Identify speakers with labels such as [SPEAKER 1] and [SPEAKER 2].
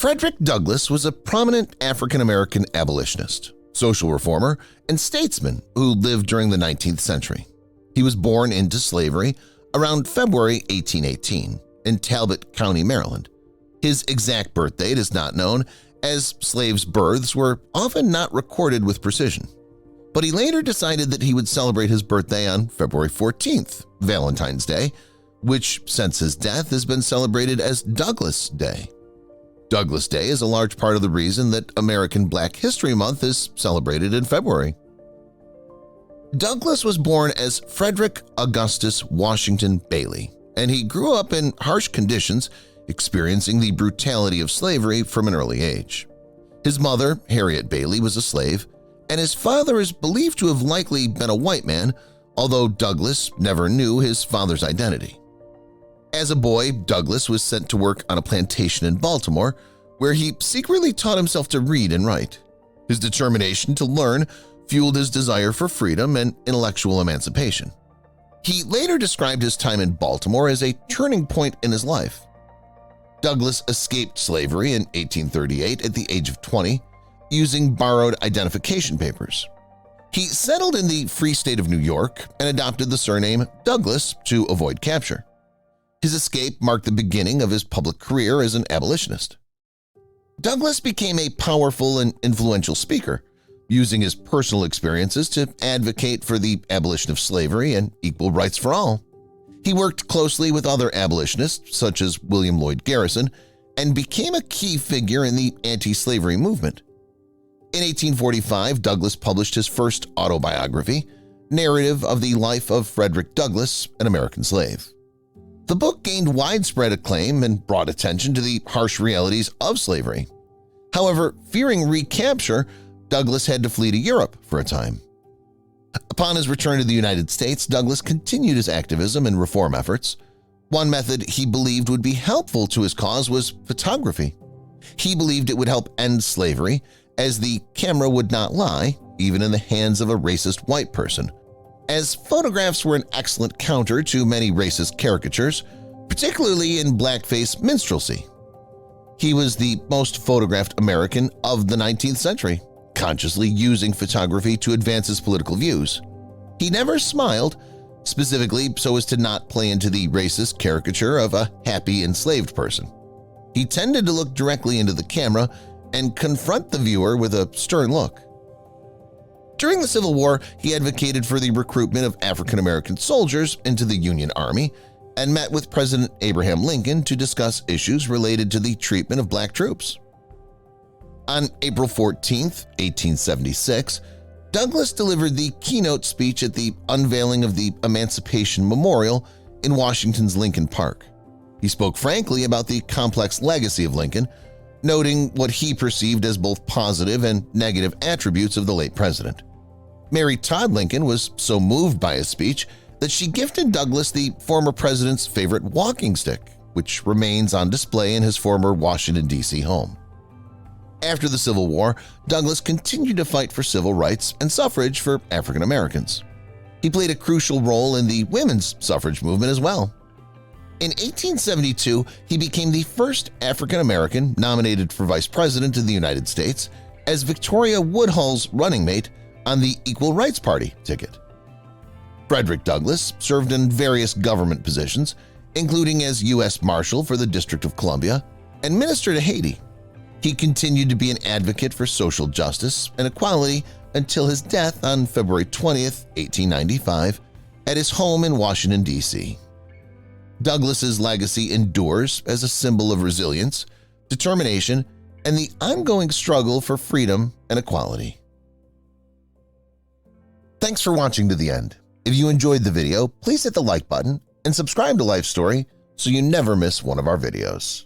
[SPEAKER 1] Frederick Douglass was a prominent African-American abolitionist, social reformer, and statesman who lived during the 19th century. He was born into slavery around February 1818 in Talbot County, Maryland. His exact birth date is not known, as slaves' births were often not recorded with precision. But he later decided that he would celebrate his birthday on February 14th, Valentine's Day, which since his death has been celebrated as Douglass Day. Douglass Day is a large part of the reason that American Black History Month is celebrated in February. Douglass was born as Frederick Augustus Washington Bailey, and he grew up in harsh conditions, experiencing the brutality of slavery from an early age. His mother, Harriet Bailey, was a slave, and his father is believed to have likely been a white man, although Douglass never knew his father's identity. As a boy, Douglass was sent to work on a plantation in Baltimore, where he secretly taught himself to read and write. His determination to learn fueled his desire for freedom and intellectual emancipation. He later described his time in Baltimore as a turning point in his life. Douglass escaped slavery in 1838 at the age of 20, using borrowed identification papers. He settled in the Free State of New York and adopted the surname Douglass to avoid capture. His escape marked the beginning of his public career as an abolitionist. Douglass became a powerful and influential speaker, using his personal experiences to advocate for the abolition of slavery and equal rights for all. He worked closely with other abolitionists such as William Lloyd Garrison and became a key figure in the anti-slavery movement. In 1845, Douglass published his first autobiography, Narrative of the Life of Frederick Douglass, an American Slave. The book gained widespread acclaim and brought attention to the harsh realities of slavery. However, fearing recapture, Douglass had to flee to Europe for a time. Upon his return to the United States, Douglass continued his activism and reform efforts. One method he believed would be helpful to his cause was photography. He believed it would help end slavery, as the camera would not lie, even in the hands of a racist white person, as photographs were an excellent counter to many racist caricatures, particularly in blackface minstrelsy. He was the most photographed American of the 19th century, consciously using photography to advance his political views. He never smiled, specifically so as to not play into the racist caricature of a happy enslaved person. He tended to look directly into the camera and confront the viewer with a stern look. During the Civil War, he advocated for the recruitment of African-American soldiers into the Union Army and met with President Abraham Lincoln to discuss issues related to the treatment of black troops. On April 14, 1876, Douglass delivered the keynote speech at the unveiling of the Emancipation Memorial in Washington's Lincoln Park. He spoke frankly about the complex legacy of Lincoln, noting what he perceived as both positive and negative attributes of the late president. Mary Todd Lincoln was so moved by his speech that she gifted Douglass the former president's favorite walking stick, which remains on display in his former Washington, D.C. home. After the Civil War, Douglass continued to fight for civil rights and suffrage for African Americans. He played a crucial role in the women's suffrage movement as well. In 1872, he became the first African American nominated for Vice President of the United States as Victoria Woodhull's running mate on the Equal Rights Party ticket. Frederick Douglass served in various government positions, including as U.S. Marshal for the District of Columbia and Minister to Haiti. He continued to be an advocate for social justice and equality until his death on February 20, 1895, at his home in Washington, D.C. Douglass's legacy endures as a symbol of resilience, determination, and the ongoing struggle for freedom and equality. Thanks for watching to the end. If you enjoyed the video, please hit the like button and subscribe to Life Story so you never miss one of our videos.